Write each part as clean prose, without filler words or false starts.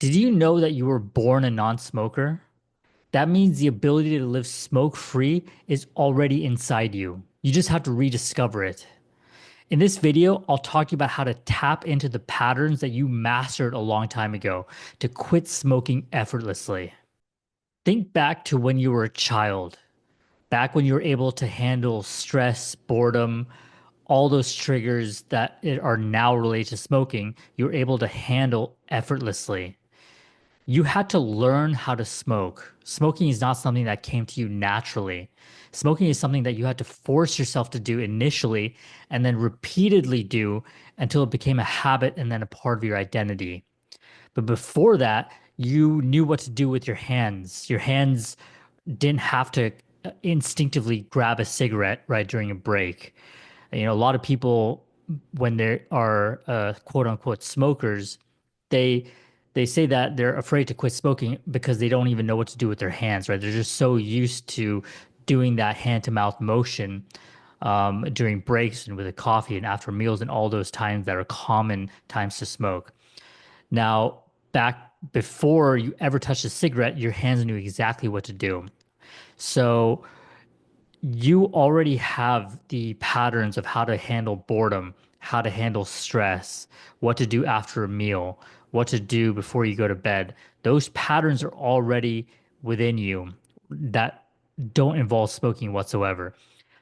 Did you know that you were born a non-smoker? That means the ability to live smoke-free is already inside you. You just have to rediscover it. In this video, I'll talk to you about how to tap into the patterns that you mastered a long time ago to quit smoking effortlessly. Think back to when you were a child, back when you were able to handle stress, boredom, all those triggers that are now related to smoking, you were able to handle effortlessly. You had to learn how to smoke. Smoking is not something that came to you naturally. Smoking is something that you had to force yourself to do initially and then repeatedly do until it became a habit and then a part of your identity. But before that, you knew what to do with your hands. Your hands didn't have to instinctively grab a cigarette right during a break. A lot of people, when they are quote unquote smokers, they they say that they're afraid to quit smoking because they don't even know what to do with their hands, right? They're just so used to doing that hand to mouth motion during breaks and with a coffee and after meals and all those times that are common times to smoke. Now, back before you ever touched a cigarette, your hands knew exactly what to do. So you already have the patterns of how to handle boredom, how to handle stress, what to do after a meal, what to do before you go to bed. Those patterns are already within you that don't involve smoking whatsoever.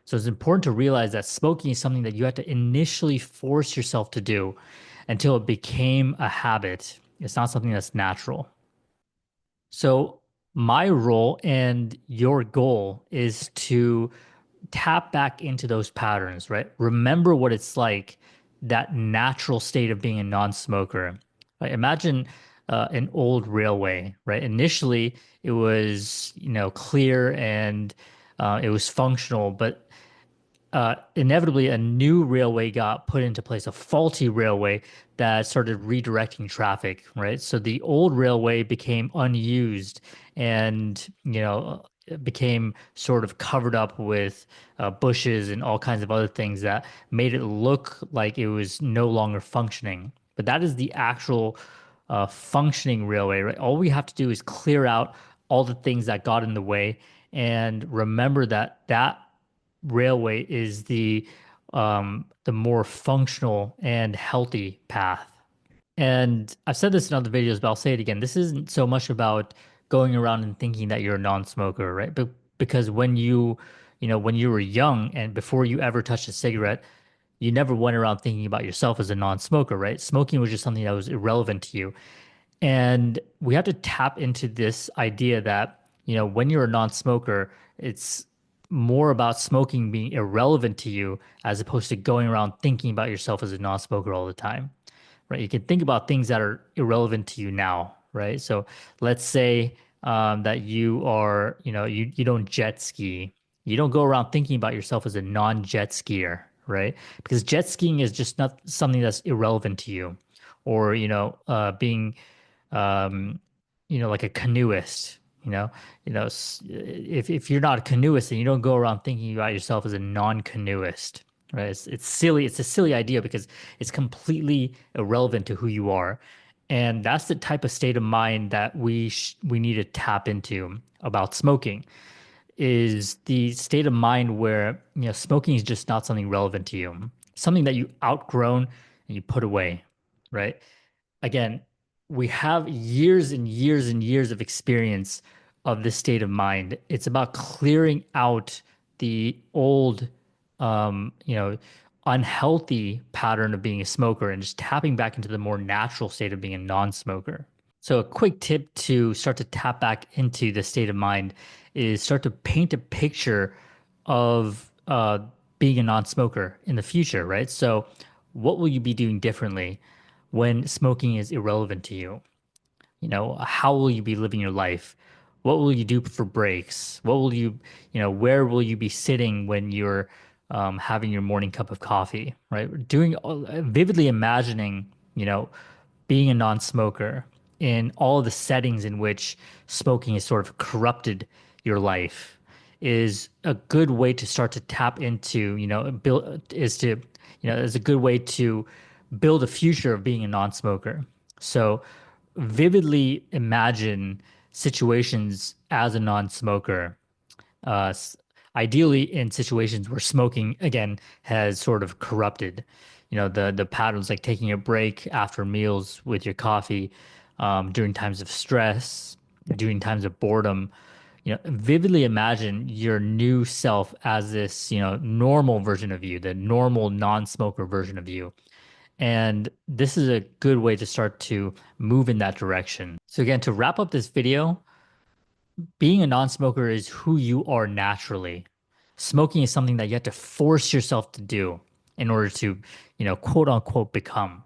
So it's important to realize that smoking is something that you had to initially force yourself to do until it became a habit. It's not something that's natural. So my role and your goal is to tap back into those patterns, right? Remember what it's like, that natural state of being a non-smoker. Right? Imagine an old railway, right? Initially, it was, clear and it was functional, but inevitably a new railway got put into place, a faulty railway that started redirecting traffic, right? So the old railway became unused and, it became sort of covered up with bushes and all kinds of other things that made it look like it was no longer functioning. But that is the actual functioning railway, right? All we have to do is clear out all the things that got in the way and remember that railway is the more functional and healthy path. And I've said this in other videos, but I'll say it again. This isn't so much about going around and thinking that you're a non-smoker, right? But because when you were young and before you ever touched a cigarette, you never went around thinking about yourself as a non-smoker, right? Smoking was just something that was irrelevant to you. And we have to tap into this idea that, when you're a non-smoker, it's more about smoking being irrelevant to you as opposed to going around thinking about yourself as a non-smoker all the time, right? You can think about things that are irrelevant to you now, right? So let's say that you are, you don't jet ski. You don't go around thinking about yourself as a non-jet skier, right? Because jet skiing is just not something that's irrelevant to you. Or, being um, like a canoeist. If you're not a canoeist, then you don't go around thinking about yourself as a non-canoeist, right? It's silly. It's a silly idea because it's completely irrelevant to who you are, and that's the type of state of mind that we need to tap into about smoking. Is the state of mind where smoking is just not something relevant to you, something that you outgrown and you put away, right? Again, we have years and years and years of experience of this state of mind. It's about clearing out the old, um, you know, unhealthy pattern of being a smoker and just tapping back into the more natural state of being a non-smoker. So a quick tip to start to tap back into the state of mind is start to paint a picture of being a non-smoker in the future, right? So what will you be doing differently when smoking is irrelevant to you? How will you be living your life? What will you do for breaks? Where will you be sitting when you're having your morning cup of coffee, right? Vividly imagining, being a non-smoker in all the settings in which smoking has sort of corrupted your life is a good way to start to tap into, is a good way to build a future of being a non-smoker. So vividly imagine situations as a non-smoker. Uh, s- Ideally, in situations where smoking again has sort of corrupted, the patterns like taking a break after meals with your coffee, during times of stress, during times of boredom. Vividly imagine your new self as this, normal version of you, the normal non-smoker version of you. And this is a good way to start to move in that direction. So again, to wrap up this video, being a non-smoker is who you are naturally. Smoking is something that you have to force yourself to do in order to, quote unquote, become.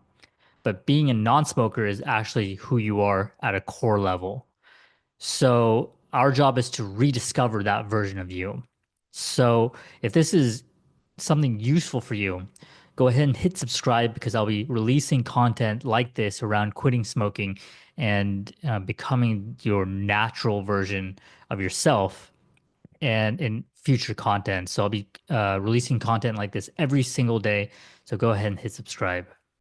But being a non-smoker is actually who you are at a core level. So our job is to rediscover that version of you. So if this is something useful for you, go ahead and hit subscribe because I'll be releasing content like this around quitting smoking and becoming your natural version of yourself and in future content. So I'll be releasing content like this every single day. So go ahead and hit subscribe.